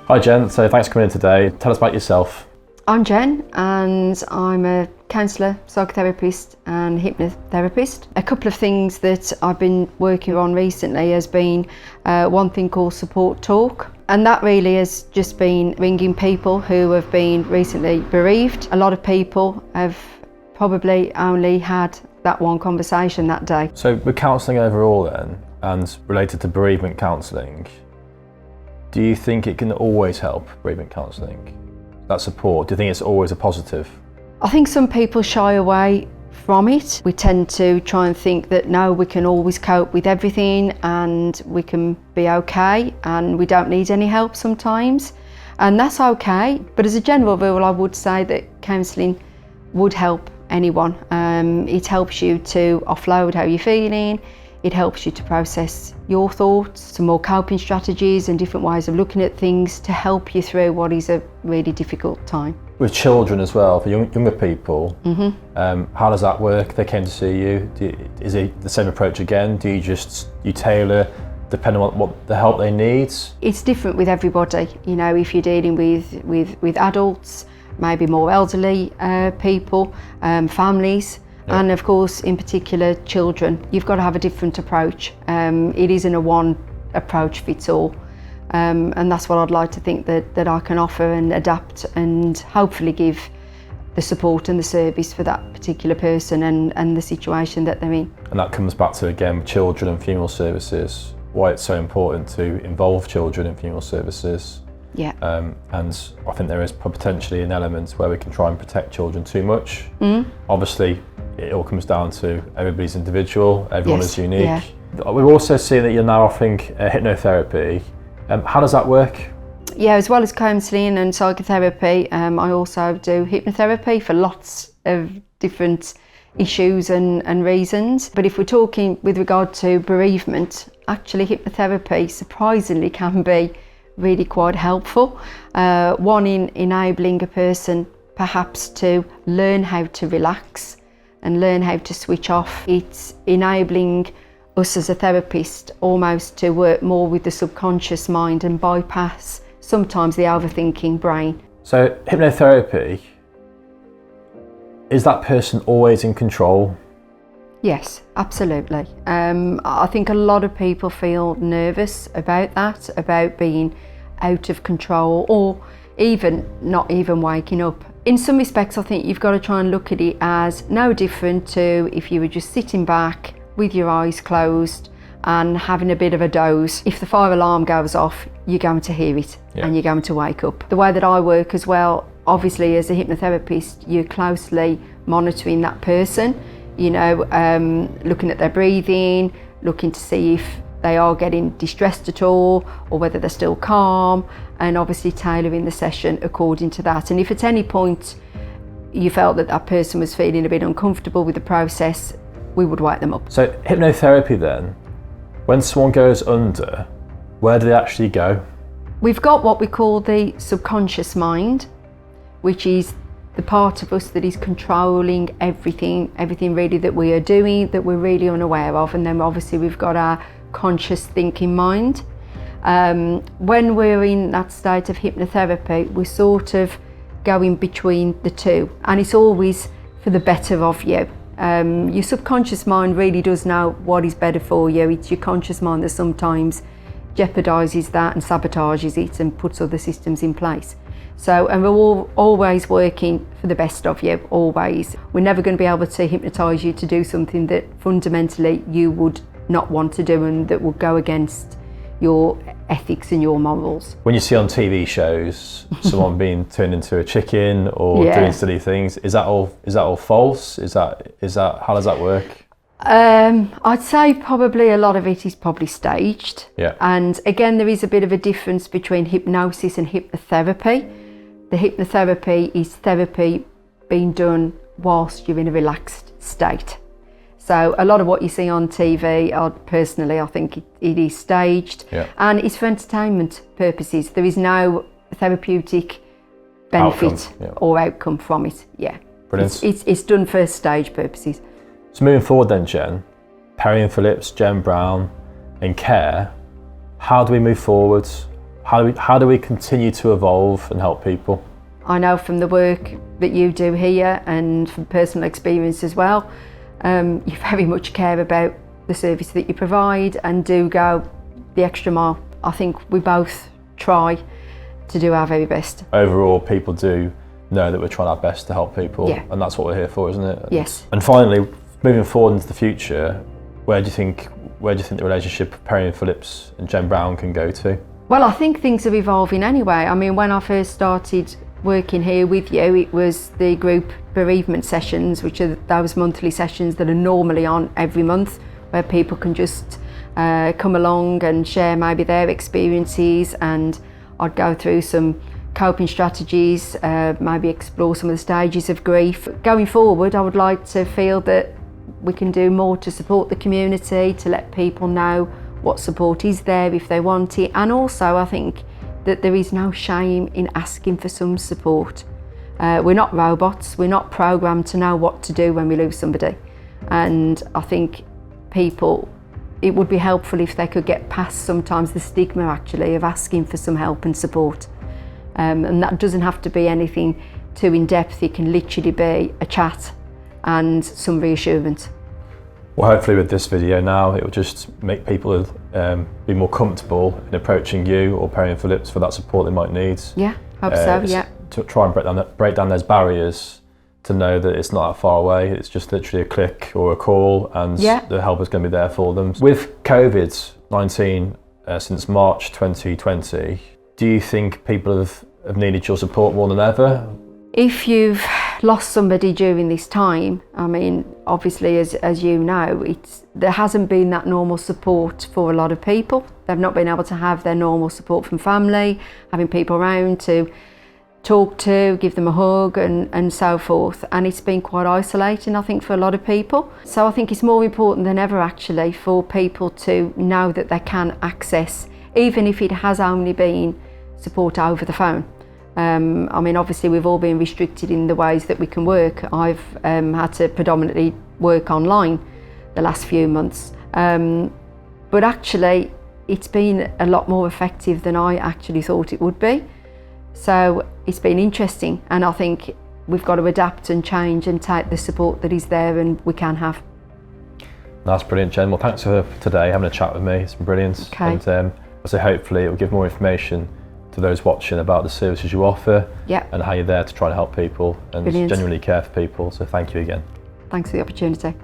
Hi Jen, so thanks for coming in today. Tell us about yourself. I'm Jen and I'm a counsellor, psychotherapist and hypnotherapist. A couple of things that I've been working on recently has been one thing called support talk, and that really has just been ringing people who have been recently bereaved. A lot of people have probably only had that one conversation that day. So with counselling overall then, and related to bereavement counselling, do you think it can always help, bereavement counselling? That support, do you think it's always a positive? I think some people shy away from it. We tend to try and think that no, we can always cope with everything and we can be okay and we don't need any help sometimes. And that's okay. But as a general rule, I would say that counselling would help anyone. It helps you to offload how you're feeling. It helps you to process your thoughts, some more coping strategies and different ways of looking at things to help you through what is a really difficult time. With children as well, for younger people, how does that work? They came to see you. Is it the same approach again? Do you tailor depending on what the help they need? It's different with everybody. You know, if you're dealing with adults, maybe more elderly people, families, and of course, in particular, children. You've got to have a different approach. It isn't a one approach fits all. And that's what I'd like to think that I can offer and adapt and hopefully give the support and the service for that particular person and the situation that they're in. And that comes back to, again, children and funeral services, why it's so important to involve children in funeral services. Yeah. And I think there is potentially an element where we can try and protect children too much. Obviously, it all comes down to everybody's individual, everyone is unique. Yeah. We're also seeing that you're now offering hypnotherapy. How does that work? Yeah, as well as counselling and psychotherapy, I also do hypnotherapy for lots of different issues and reasons. But if we're talking with regard to bereavement, actually hypnotherapy surprisingly can be really quite helpful. One in enabling a person perhaps to learn how to relax and learn how to switch off. It's enabling us as a therapist almost to work more with the subconscious mind and bypass sometimes the overthinking brain. So hypnotherapy, is that person always in control? Yes, absolutely. I think a lot of people feel nervous about that, about being out of control or even not even waking up. In some respects, I think you've got to try and look at it as no different to if you were just sitting back with your eyes closed and having a bit of a doze. If the fire alarm goes off, you're going to hear it and you're going to wake up. The way that I work as well, obviously as a hypnotherapist, you're closely monitoring that person, you know, looking at their breathing, looking to see if they are getting distressed at all or whether they're still calm, and obviously tailoring the session according to that. And if at any point you felt that that person was feeling a bit uncomfortable with the process, we would wake them up. So hypnotherapy then, when someone goes under, where do they actually go? We've got what we call the subconscious mind, which is the part of us that is controlling everything really that we are doing that we're really unaware of. And then obviously we've got our conscious thinking mind. When we're in that state of hypnotherapy, we're sort of going between the two, and it's always for the better of you. Your subconscious mind really does know what is better for you. It's your conscious mind that sometimes jeopardises that and sabotages it and puts other systems in place. So, and we're always working for the best of you, always. We're never going to be able to hypnotise you to do something that fundamentally you would not want to do and that would go against your ethics and your morals. When you see on TV shows someone being turned into a chicken or doing silly things, is that all false? Is that how does that work? I'd say probably a lot of it is probably staged. Yeah. And again, there is a bit of a difference between hypnosis and hypnotherapy. The hypnotherapy is therapy being done whilst you're in a relaxed state. So a lot of what you see on TV, I think it is staged, and it's for entertainment purposes. There is no therapeutic benefit or outcome from it. Yeah, brilliant. It's done for stage purposes. So moving forward then, Jen, Perry and Phillips, Jen Brown, and Care, how do we move forward? How do we continue to evolve and help people? I know from the work that you do here and from personal experience as well, you very much care about the service that you provide and do go the extra mile. I think we both try to do our very best. Overall, people do know that we're trying our best to help people, yeah. And that's what we're here for, isn't it? Yes. And finally, moving forward into the future, where do you think the relationship of Perry and Phillips and Jen Brown can go to? Well, I think things are evolving anyway. I mean, when I first started working here with you, it was the group bereavement sessions, which are those monthly sessions that are normally on every month, where people can just come along and share maybe their experiences, and I'd go through some coping strategies, maybe explore some of the stages of grief. Going forward, I would like to feel that we can do more to support the community, to let people know what support is there if they want it, and also I think that there is no shame in asking for some support. We're not robots, we're not programmed to know what to do when we lose somebody, and I think it would be helpful if they could get past sometimes the stigma actually of asking for some help and support. And that doesn't have to be anything too in-depth, it can literally be a chat and some reassurance. Well, hopefully with this video now, it will just make people be more comfortable in approaching you or Perry and Phillips for that support they might need. Yeah, hope so, yeah. To try and break down those barriers, to know that it's not that far away, it's just literally a click or a call, and the help is going to be there for them. With COVID-19 since March 2020, do you think people have needed your support more than ever? If you've lost somebody during this time, I mean, obviously as you know, there hasn't been that normal support for a lot of people. They've not been able to have their normal support from family, having people around to talk to, give them a hug and so forth, and it's been quite isolating I think for a lot of people. So I think it's more important than ever actually for people to know that they can access, even if it has only been support over the phone. I mean, obviously we've all been restricted in the ways that we can work. I've had to predominantly work online the last few months, but actually it's been a lot more effective than I actually thought it would be. So it's been interesting, and I think we've got to adapt and change and take the support that is there and we can have. That's brilliant, Jen. Well, thanks for today, having a chat with me. It's been brilliant. Okay. And so hopefully it will give more information to those watching about the services you offer, and how you're there to try and help people and genuinely care for people. So thank you again. Thanks for the opportunity.